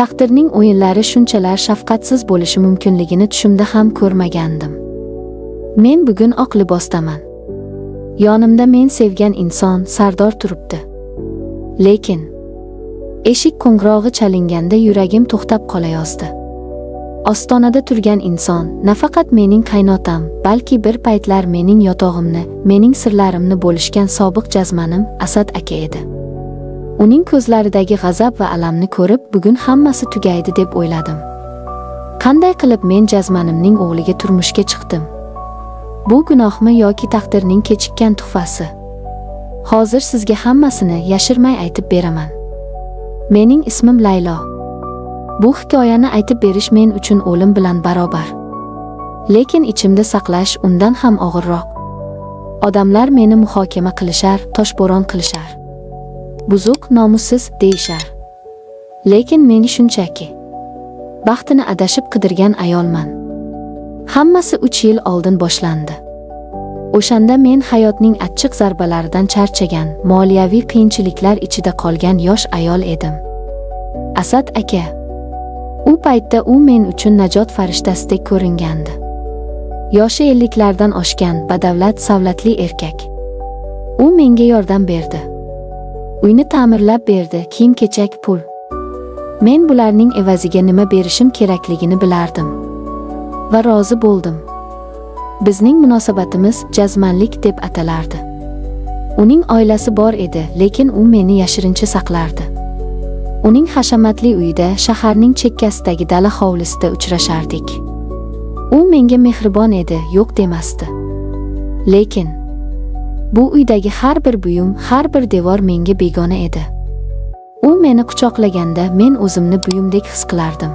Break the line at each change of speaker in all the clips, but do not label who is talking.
Taqdirning o'yinlari shunchalar shafqatsiz bo'lishi mumkinligini tushimda ham ko'rmagandim. Men bugun oq libosdaman. Yonimda men sevgan inson Sardor turibdi. Lekin eshik qo'ng'irog'i chalinganda yuragim to'xtab qolayozdi. Ostonada turgan inson nafaqat mening qaynotam, balki bir paytlar mening yotog'imni, mening sirlarimni bo'lishgan sobiq jazmanim Asad aka edi. Uning ko'zlaridagi g'azab va alamni ko'rib, bugun hammasi tugaydi deb o'yladim. Qanday qilib men jazmanimning o'g'liga turmushga chiqdim? Bu gunohmi yoki taqdirning kechikkan tuhfasi? Hozir sizga hammasini yashirmay aytib beraman. Mening ismim Laylo. Bu hikoyani aytib berish men uchun o'lim bilan barobar. Lekin ichimda saqlash undan ham og'irroq. Odamlar meni muhokama qilishar, toshbo'ron qilishar. Buzuq, nomussiz deyishar. Lekin men shunchaki baxtini adashib qidirgan ayolman. Hammasi 3 yil oldin boshlandi. O'shanda men hayotning achchiq zarbalaridan charchagan, moliyaviy qiyinchiliklar ichida qolgan yosh ayol edim. Asad aka, u paytda u men uchun najot farishtasidek ko'ringandi. Yoshi 50lardan oshgan, badavlat, savlatli erkak. U menga yordam berdi. Uyni ta'mirlab berdi, kiyim-kechak, pul. Men bularning evaziga nima berishim kerakligini bilardim va rozi bo'ldim. Bizning munosabatimiz jazmanlik deb atalardi. Uning oilasi bor edi, lekin u meni yashirincha saqlardi. Uning hashamatli uyida, shaharning chekkasidagi dala hovlisida uchrashardik. U menga mehribon edi, yo'q demasdi. Lekin bu uydagi har bir buyum, har bir devor menga begona edi. U meni quchoqlaganda men o'zimni buyumdek his qilardim.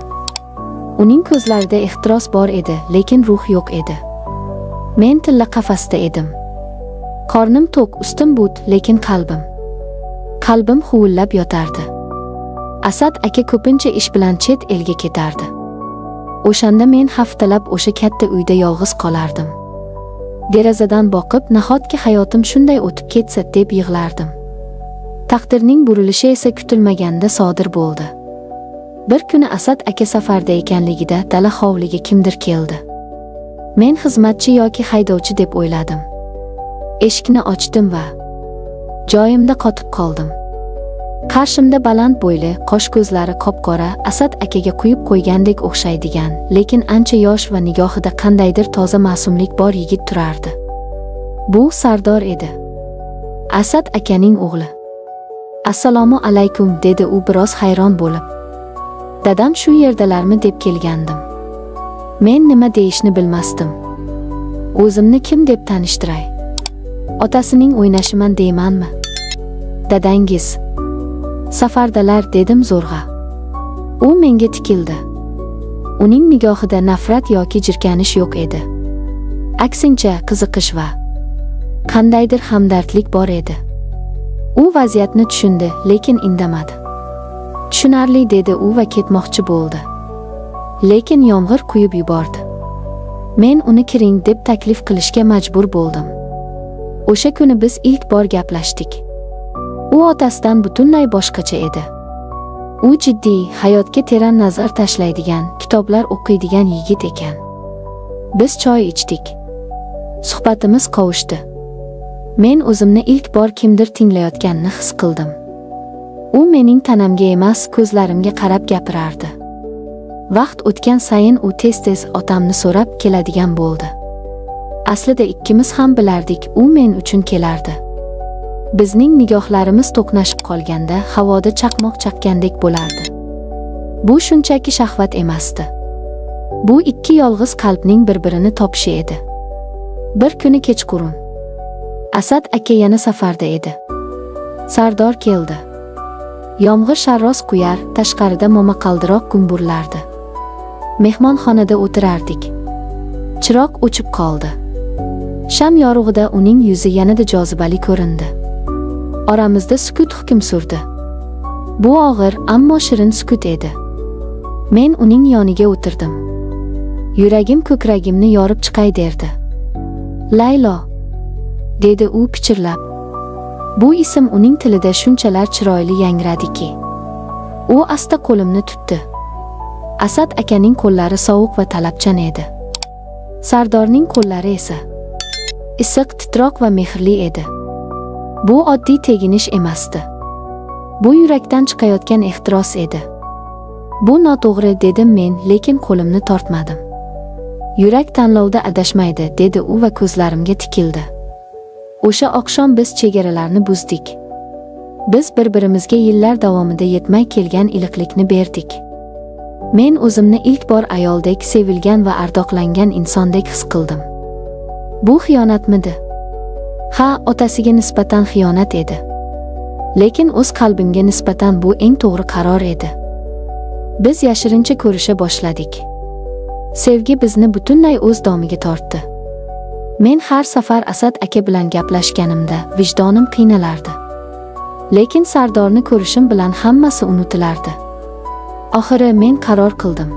Uning ko'zlarida ehtiros bor edi, lekin ruh yo'q edi. Men tilla qafasda edim. Qornim to'q, ustim but, lekin qalbim huvillab yotardi. Asad aka ko'pincha ish bilan chet elga ketardi. O'shanda men haftalab o'sha katta uyda yolg'iz qolardim. Derazadan boqib, nahotki hayotim shunday o'tib ketsa deb yig'lardim. Taqdirning burilishi esa kutilmaganda sodir bo'ldi. Bir kuni Asad aka safarda ekanligida dala hovliga kimdir keldi. Men xizmatchi yoki haydovchi deb o'yladim. Eshikni ochdim va joyimda qotib qoldim. Qarshimda baland bo'yli, qosh ko'zlari qop-qora, Asad akaga quyib qo'ygandek o'xshaydigan, lekin ancha yosh va nigohida qandaydir toza ma'sumlik bor yigit turardi. Bu Sardor edi. Asad akaning o'g'li. Assalomu alaykum, dedi u biroz hayron bo'lib. Dadam shu yerdalarmi deb kelgandim. Men nima deyishni bilmasdim. O'zimni kim deb tanishtiray? Otasining o'ynashiman deymanmi? Dadangiz safardalar, dedim zo'rg'a. U menga tikildi. Uning nigohida nafrat yoki jirkanish yo'q edi. Aksincha, qiziqish va qandaydir hamdardlik bor edi. U vaziyatni tushundi, lekin indamadi. Tushunarli, dedi u va ketmoqchi bo'ldi. Lekin yomg'ir quyib yubordi. Men uni kiring deb taklif qilishga majbur bo'ldim. O'sha kuni biz ilk bor gaplashdik. U otasidan butunlay boshqacha edi. U jiddiy, hayotga teran nazar tashlaydigan, kitoblar o'qiydigan yigit ekan. Biz choy ichdik. Suhbatimiz qovushdi. Men o'zimni ilk bor kimdir tinglayotganini his qildim. U mening tanamga emas, ko'zlarimga qarab gapirardi. Vaqt o'tgan sayin u tez-tez otamni so'rab keladigan bo'ldi. Aslida ikkimiz ham bilardik, u men uchun kelardi. Bizning nigohlarimiz to'qnashib qolganda havoda chaqmoq chaqqandek bo'lardi. Bu shunchaki shahvat emasdi. Bu ikki yolg'iz qalbning bir-birini topishi edi. Bir kuni kechqurun Asad aka yana safarda edi. Sardor keldi. Yomg'ir sharros quyar, tashqarida momaqaldiroq gumburlardi. Mehmonxonada o'tirardik. Chiroq o'chib qoldi. Sham yorug'ida uning yuzi yanada jozibali ko'rindi. Oramizda sukut hukm surdi. Bu og'ir, ammo shirin sukut edi. Men uning yoniga o'tirdim. Yuragim ko'kragimni yorib chiqay derdi. Laylo, dedi u pichirlab. Bu ism uning tilida shunchalar chiroyli yangradiki. U asta qo'limni tutdi. Asad akaning qo'llari sovuq va talabchan edi. Sardorning qo'llari esa issiq, titroq va mehrli edi. Bu oddiy teginish emasdi. Bu yurakdan chiqayotgan ehtiros edi. Bu noto'g'ri dedim men, lekin qo'limni tortmadim. Yurak tanlovda adashmaydi, dedi u va ko'zlarimga tikildi. O'sha oqshom biz chegaralarni buzdik. Biz bir-birimizga yillar davomida yetmay kelgan iliqlikni berdik. Men o'zimni ilk bor ayoldek sevilgan va ardoqlangan insondek his qildim. Bu xiyonatmidi? Ha, otasiga nisbatan xiyonat edi. Lekin o'z qalbimga nisbatan bu eng to'g'ri qaror edi. Biz yashirincha ko'risha boshladik. Sevgi bizni butunlay o'z domiga tortdi. Men har safar Asad aka bilan gaplashganimda vijdonim qiynalardi. Lekin Sardorni ko'rishim bilan hammasi unutilardi. Oxiri men qaror qildim.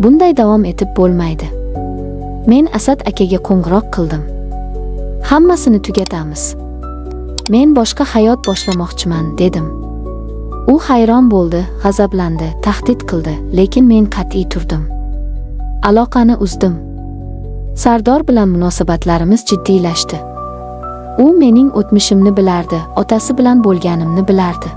Bunday davom etib bo'lmaydi. Men Asad akaga qo'ng'iroq qildim. Hammasini tugatamiz. Men boshqa hayot boshlamoqchiman, dedim. U hayron bo'ldi, g'azablandi, tahdid qildi, lekin men qat'iy turdim. Aloqani uzdim. Sardor bilan munosabatlarimiz jiddiylashdi. U mening o'tmishimni bilardi, otasi bilan bo'lganimni bilardi.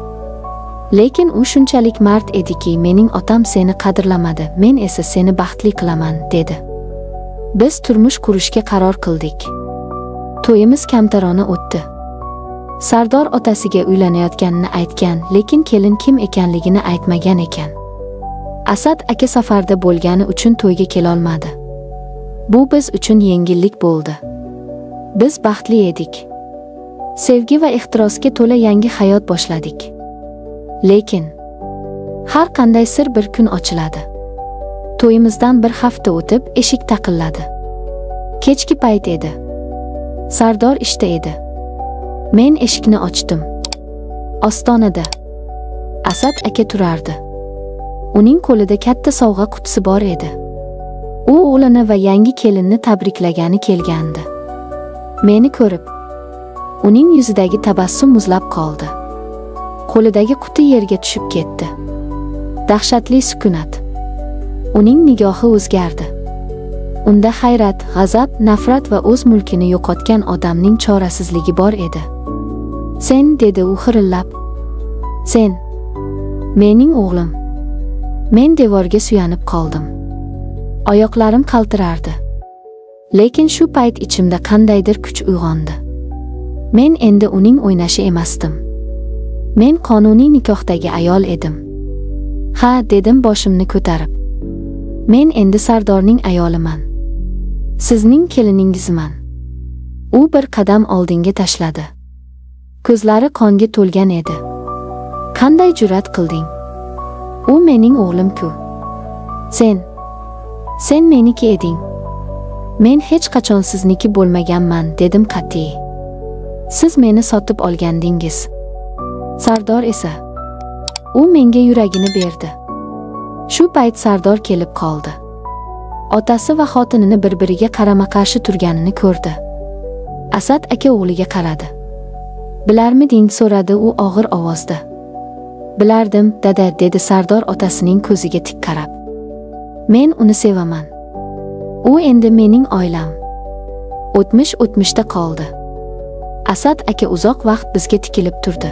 Lekin u shunchalik mard ediki, mening otam seni qadrlamadi, men esa seni baxtli qilaman, dedi. Biz turmush qurishga qaror qildik. To'yimiz kamtarona o'tdi. Sardor otasiga uylanayotganini aytgan, lekin kelin kim ekanligini aytmagan ekan. Asad aka safarda bo'lgani uchun to'yga kelolmadi. Bu biz uchun yengillik bo'ldi. Biz baxtli edik. Sevgi va ehtirosga to'la yangi hayot boshladik. Lekin har qanday sir bir kun ochiladi. To'yimizdan bir hafta o'tib eshik taqilladi. Kechki payt edi. Sardor ishda edi. Men eshikni ochdim. Ostonada Asad aka turardi. Uning qo'lida katta sovg'a qutisi bor edi. U o'g'lini va yangi kelinni tabriklagani kelgandi. Meni ko'rib, uning yuzidagi tabassum muzlab qoldi. Qo'lidagi quti yerga tushib ketdi. Dahshatli sukunat. Uning nigohi o'zgardi. Unda hayrat, g'azab, nafrat va o'z mulkini yo'qotgan odamning chorasizligi bor edi. Sen, dedi u xirillab. Sen, mening o'g'lim. Men devorga suyanib qoldim. Oyoqlarim qaltirardi. Lekin shu payt ichimda qandaydir kuch uyg'ondi. Men endi uning o'ynashi emasdim. Men qonuniy nikohdagi ayol edim. Ha, dedim boshimni ko'tarib. Men endi Sardorning ayoliman. Sizning keliningizman. U bir qadam oldinga tashladi. Ko'zlari qonga to'lgan edi. Qanday jur'at qilding? U mening o'g'lim-ku. Sen meniki eding. Men hech qachon sizniki bo'lmaganman, dedim qat'iy. Siz meni sotib olgandingiz. Sardor esa u menga yuragini berdi. Shu payt Sardor kelib qoldi. Otasi va xotinini bir-biriga qarama-qarshi turganini ko'rdi. Asad aka o'g'liga qaradi. Bilarmiding, so'radi u og'ir ovozda. Bilardim, dada, dedi Sardor otasining ko'ziga tik qarab. Men uni sevaman. U endi mening oilam. O'tmish o'tmishda qoldi. Asad aka uzoq vaqt bizga tikilib turdi.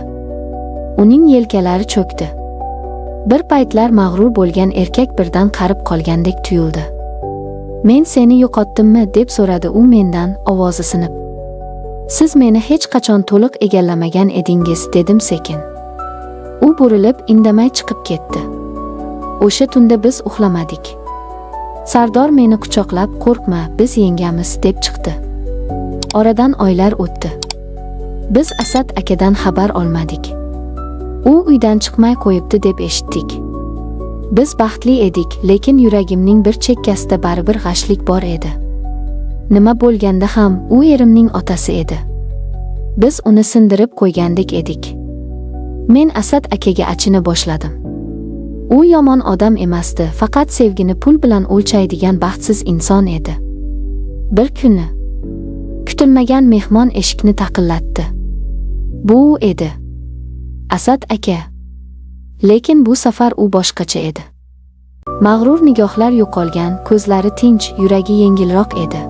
Uning yelkalari cho'kdi. Bir paytlar mag'rur bo'lgan erkak birdan qarib qolgandek tuyuldi. Men seni yo'qotdimmi, deb so'radi u mendan, ovozi sinib. Siz meni hech qachon to'liq egallamagan edingiz, dedim sekin. U burilib, indamay chiqib ketdi. O'sha tunda biz uxlamadik. Sardor meni quchoqlab, qo'rqma, biz yengamiz, deb chiqdi. Oradan oylar o'tdi. Biz Asad akadan xabar olmadik. U uydan chiqmay qo'yibdi deb eshitdik. Biz baxtli edik, lekin yuragimning bir chekkasida baribir g'ashlik bor edi. Nima bo'lganda ham u erimning otasi edi. Biz uni sindirib qo'ygandek edik. Men Asad akaga achina boshladim. U yomon odam emasdi, faqat sevgini pul bilan o'lchaydigan baxtsiz inson edi. Bir kuni kutilmagan mehmon eshikni taqillatdi. Bu edi Asad aka. Lekin bu safar u boshqacha edi. Mag'rur nigohlar yo'qolgan, ko'zlari tinch, yuragi yengilroq edi.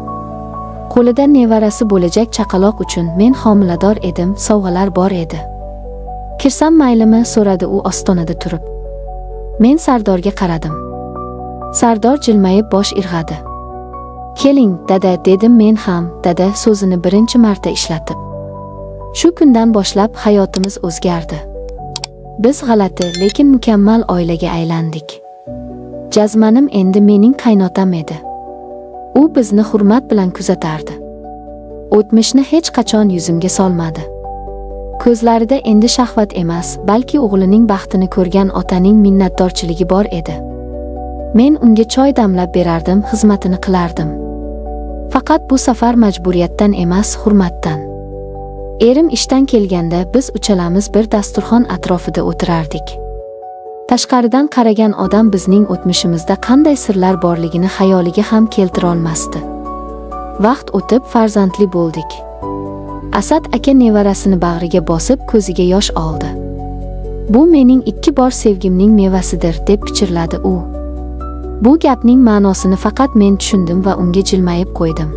Qo'lida nevarasi bo'lajak chaqaloq uchun men homilador edim, sovg'alar bor edi. Kirsam maylimi, so'radi u ostonada turib. Men Sardorga qaradim. Sardor jilmayib bosh irg'adi. Keling, dada, dedim men ham, dada so'zini birinchi marta ishlatib. Shu kundan boshlab hayotimiz o'zgardi. Biz g'alati, lekin mukammal oilaga aylandik. Jazmanim endi mening qaynotam edi. U bizni hurmat bilan kuzatardi. O'tmishni hech qachon yuzimga solmadi. Ko'zlarida endi shahvat emas, balki o'g'lining baxtini ko'rgan otaning minnatdorchiligi bor edi. Men unga choy damlab berardim, xizmatini qilardim. Faqat bu safar majburiyatdan emas, hurmatdan. Erim ishdan kelganda biz uchalamiz bir dasturxon atrofida o'tirardik. Tashqaridan qaragan odam bizning o'tmishimizda qanday sirlar borligini xayoliga ham keltira olmasdi. Vaqt o'tib farzandli bo'ldik. Asad aka nevarasini bag'riga bosib ko'ziga yosh oldi. Bu mening 2 bor sevgimning mevasidir, deb pichirladi u. Bu gapning ma'nosini faqat men tushundim va unga jilmayib qo'ydim.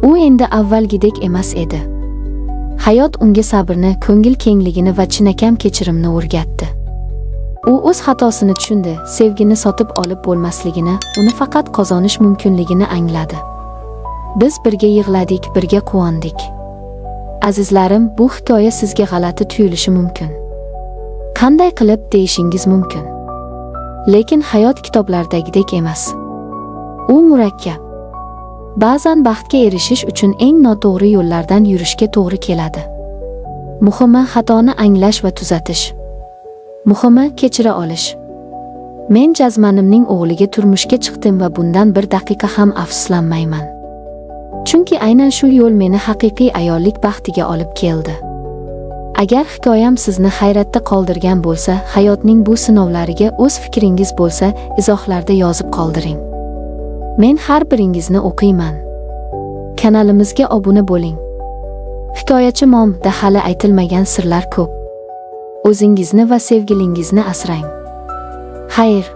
U endi avvalgidek emas edi. Hayot unga sabrni, ko'ngil kengligini va chinakam kechirimni o'rgatdi. U o'z xatosini tushundi, sevgini sotib olib bo'lmasligini, uni faqat qozonish mumkinligini angladi. Biz birga yig'ladik, birga quvondik. Azizlarim, bu hikoya sizga g'alati tuyulishi mumkin. Qanday qilib deyishingiz mumkin. Lekin hayot kitoblardagidek emas. U murakkab. Ba'zan baxtga erishish uchun eng noto'g'ri yo'llardan yurishga to'g'ri keladi. Muhimi xatoni anglash va tuzatish. Muhimi kechira olish. Men Jazmanimning o'g'liga turmushga chiqdim va bundan bir daqiqa ham afsuslanmayman. Chunki aynan shu yo'l meni haqiqiy ayollik baxtiga olib keldi. Agar hikoyam sizni hayratda qoldirgan bo'lsa, hayotning bu sinovlariga o'z fikringiz bo'lsa, izohlarda yozib qoldiring. Men har biringizni o'qiyman. Kanalimizga obuna bo'ling. Hikoyachi momda hali aytilmagan sirlar ko'p. O'zingizni va sevgilingizni asrang. Xayr.